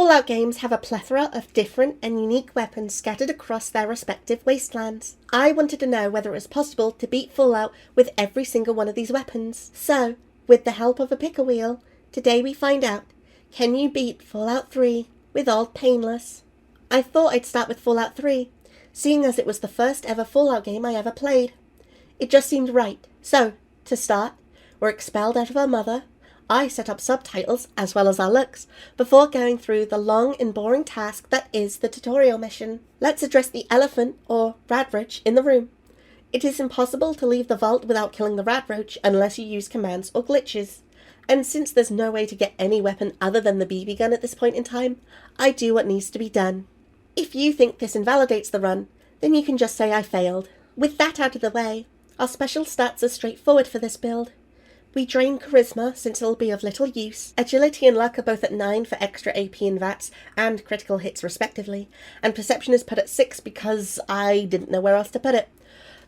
Fallout games have a plethora of different and unique weapons scattered across their respective wastelands. I wanted to know whether it was possible to beat Fallout with every single one of these weapons. So, with the help of a picker wheel, today we find out, can you beat Fallout 3 with Old Painless? I thought I'd start with Fallout 3, seeing as it was the first ever Fallout game I ever played. It just seemed right. So, to start, we're expelled out of our mother. I set up subtitles, as well as our looks, before going through the long and boring task that is the tutorial mission. Let's address the elephant, or radroach, in the room. It is impossible to leave the vault without killing the radroach unless you use commands or glitches. And since there's no way to get any weapon other than the BB gun at this point in time, I do what needs to be done. If you think this invalidates the run, then you can just say I failed. With that out of the way, our special stats are straightforward for this build. We drain Charisma, since it'll be of little use. Agility and Luck are both at 9 for extra AP and VATs, and critical hits respectively, and Perception is put at 6 because I didn't know where else to put it.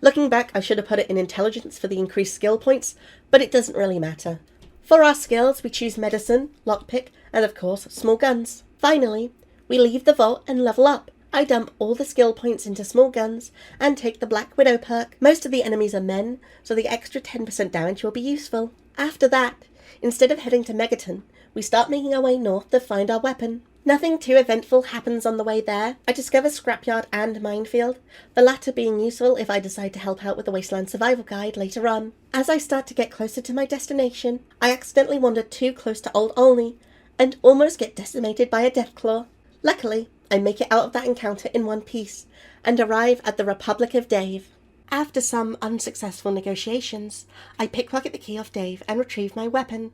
Looking back, I should have put it in Intelligence for the increased skill points, but it doesn't really matter. For our skills, we choose Medicine, Lockpick, and of course, Small Guns. Finally, we leave the vault and level up. I dump all the skill points into Small Guns and take the Black Widow perk. Most of the enemies are men, so the extra 10% damage will be useful. After that, instead of heading to Megaton, we start making our way north to find our weapon. Nothing too eventful happens on the way there. I discover Scrapyard and Minefield, the latter being useful if I decide to help out with the Wasteland Survival Guide later on. As I start to get closer to my destination, I accidentally wander too close to Old Olney and almost get decimated by a Deathclaw. Luckily, I make it out of that encounter in one piece, and arrive at the Republic of Dave. After some unsuccessful negotiations, I pickpocket the key off Dave and retrieve my weapon.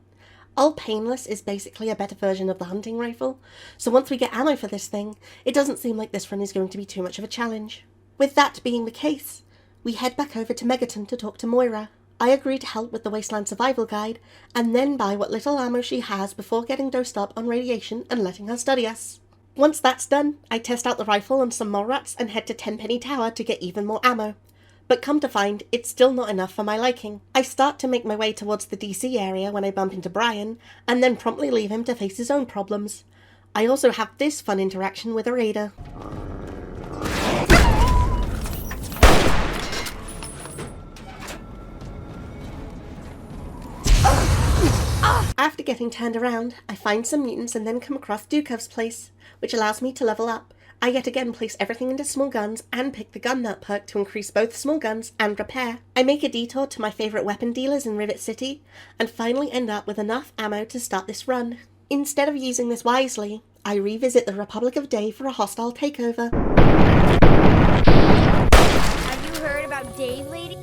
Ol Painless is basically a better version of the hunting rifle, so once we get ammo for this thing, it doesn't seem like this run is going to be too much of a challenge. With that being the case, we head back over to Megaton to talk to Moira. I agree to help with the Wasteland Survival Guide, and then buy what little ammo she has before getting dosed up on radiation and letting her study us. Once that's done, I test out the rifle on some mole rats and head to Tenpenny Tower to get even more ammo. But come to find, it's still not enough for my liking. I start to make my way towards the DC area when I bump into Brian, and then promptly leave him to face his own problems. I also have this fun interaction with a raider. After getting turned around, I find some mutants and then come across Dukov's place, which allows me to level up. I yet again place everything into Small Guns and pick the Gun Nut perk to increase both Small Guns and Repair. I make a detour to my favourite weapon dealers in Rivet City, and finally end up with enough ammo to start this run. Instead of using this wisely, I revisit the Republic of Dave for a hostile takeover. Have you heard about Dave, lady?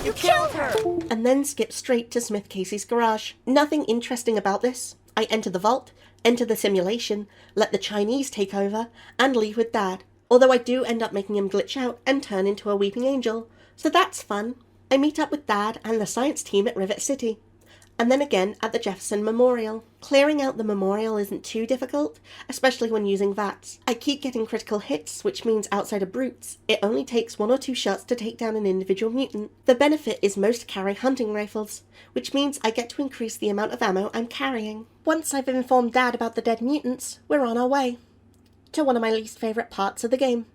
You killed her! And then skip straight to Smith Casey's garage. Nothing interesting about this. I enter the vault, enter the simulation, let the Chinese take over, and leave with Dad. Although I do end up making him glitch out and turn into a weeping angel, so that's fun. I meet up with Dad and the science team at Rivet City, and then again at the Jefferson Memorial. Clearing out the memorial isn't too difficult, especially when using VATs. I keep getting critical hits, which means outside of brutes, it only takes 1 or 2 shots to take down an individual mutant. The benefit is most carry hunting rifles, which means I get to increase the amount of ammo I'm carrying. Once I've informed Dad about the dead mutants, we're on our way to one of my least favourite parts of the game.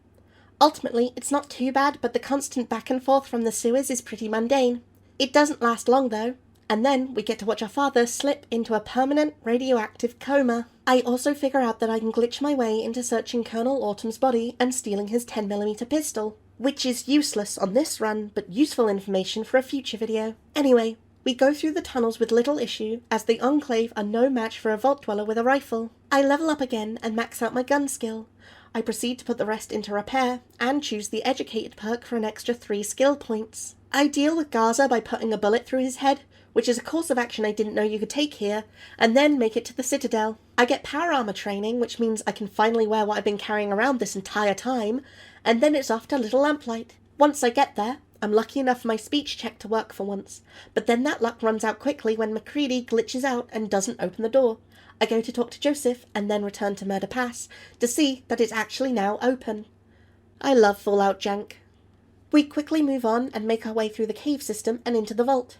Ultimately, it's not too bad, but the constant back and forth from the sewers is pretty mundane. It doesn't last long though, and then we get to watch our father slip into a permanent radioactive coma. I also figure out that I can glitch my way into searching Colonel Autumn's body and stealing his 10mm pistol, which is useless on this run, but useful information for a future video. Anyway, we go through the tunnels with little issue, as the Enclave are no match for a Vault Dweller with a rifle. I level up again and max out my gun skill. I proceed to put the rest into Repair, and choose the Educated perk for an extra 3 skill points. I deal with Gaza by putting a bullet through his head, which is a course of action I didn't know you could take here, and then make it to the Citadel. I get power armor training, which means I can finally wear what I've been carrying around this entire time, and then it's off to Little Lamplight. Once I get there, I'm lucky enough for my speech check to work for once, but then that luck runs out quickly when MacCready glitches out and doesn't open the door. I go to talk to Joseph, and then return to Murder Pass, to see that it's actually now open. I love Fallout jank. We quickly move on and make our way through the cave system and into the vault.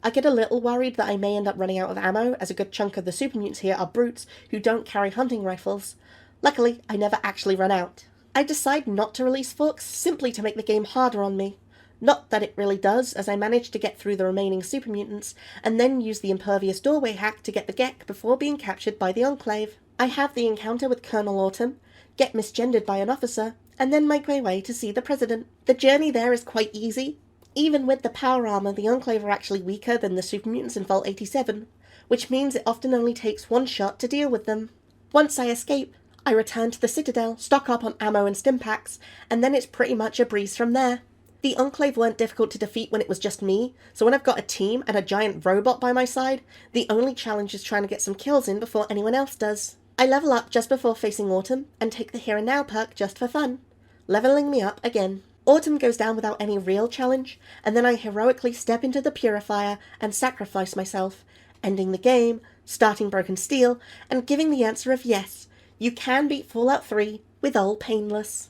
I get a little worried that I may end up running out of ammo, as a good chunk of the super mutants here are brutes who don't carry hunting rifles. Luckily, I never actually run out. I decide not to release Forks simply to make the game harder on me. Not that it really does, as I managed to get through the remaining super mutants, and then use the impervious doorway hack to get the Gek before being captured by the Enclave. I have the encounter with Colonel Autumn, get misgendered by an officer, and then make my way to see the President. The journey there is quite easy. Even with the power armor, the Enclave are actually weaker than the super mutants in Vault 87, which means it often only takes one shot to deal with them. Once I escape, I return to the Citadel, stock up on ammo and stim packs, and then it's pretty much a breeze from there. The Enclave weren't difficult to defeat when it was just me, so when I've got a team and a giant robot by my side, the only challenge is trying to get some kills in before anyone else does. I level up just before facing Autumn, and take the Here and Now perk just for fun, leveling me up again. Autumn goes down without any real challenge, and then I heroically step into the Purifier and sacrifice myself, ending the game, starting Broken Steel, and giving the answer of yes, you can beat Fallout 3 with Ol Painless.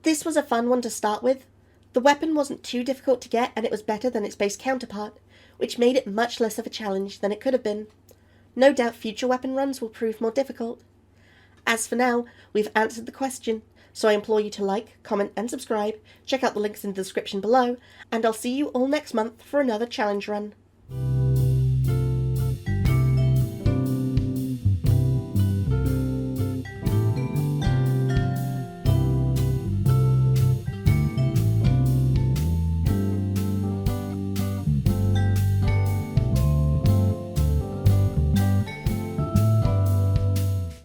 This was a fun one to start with. The weapon wasn't too difficult to get, and it was better than its base counterpart, which made it much less of a challenge than it could have been. No doubt future weapon runs will prove more difficult. As for now, we've answered the question, so I implore you to like, comment, and subscribe, check out the links in the description below, and I'll see you all next month for another challenge run.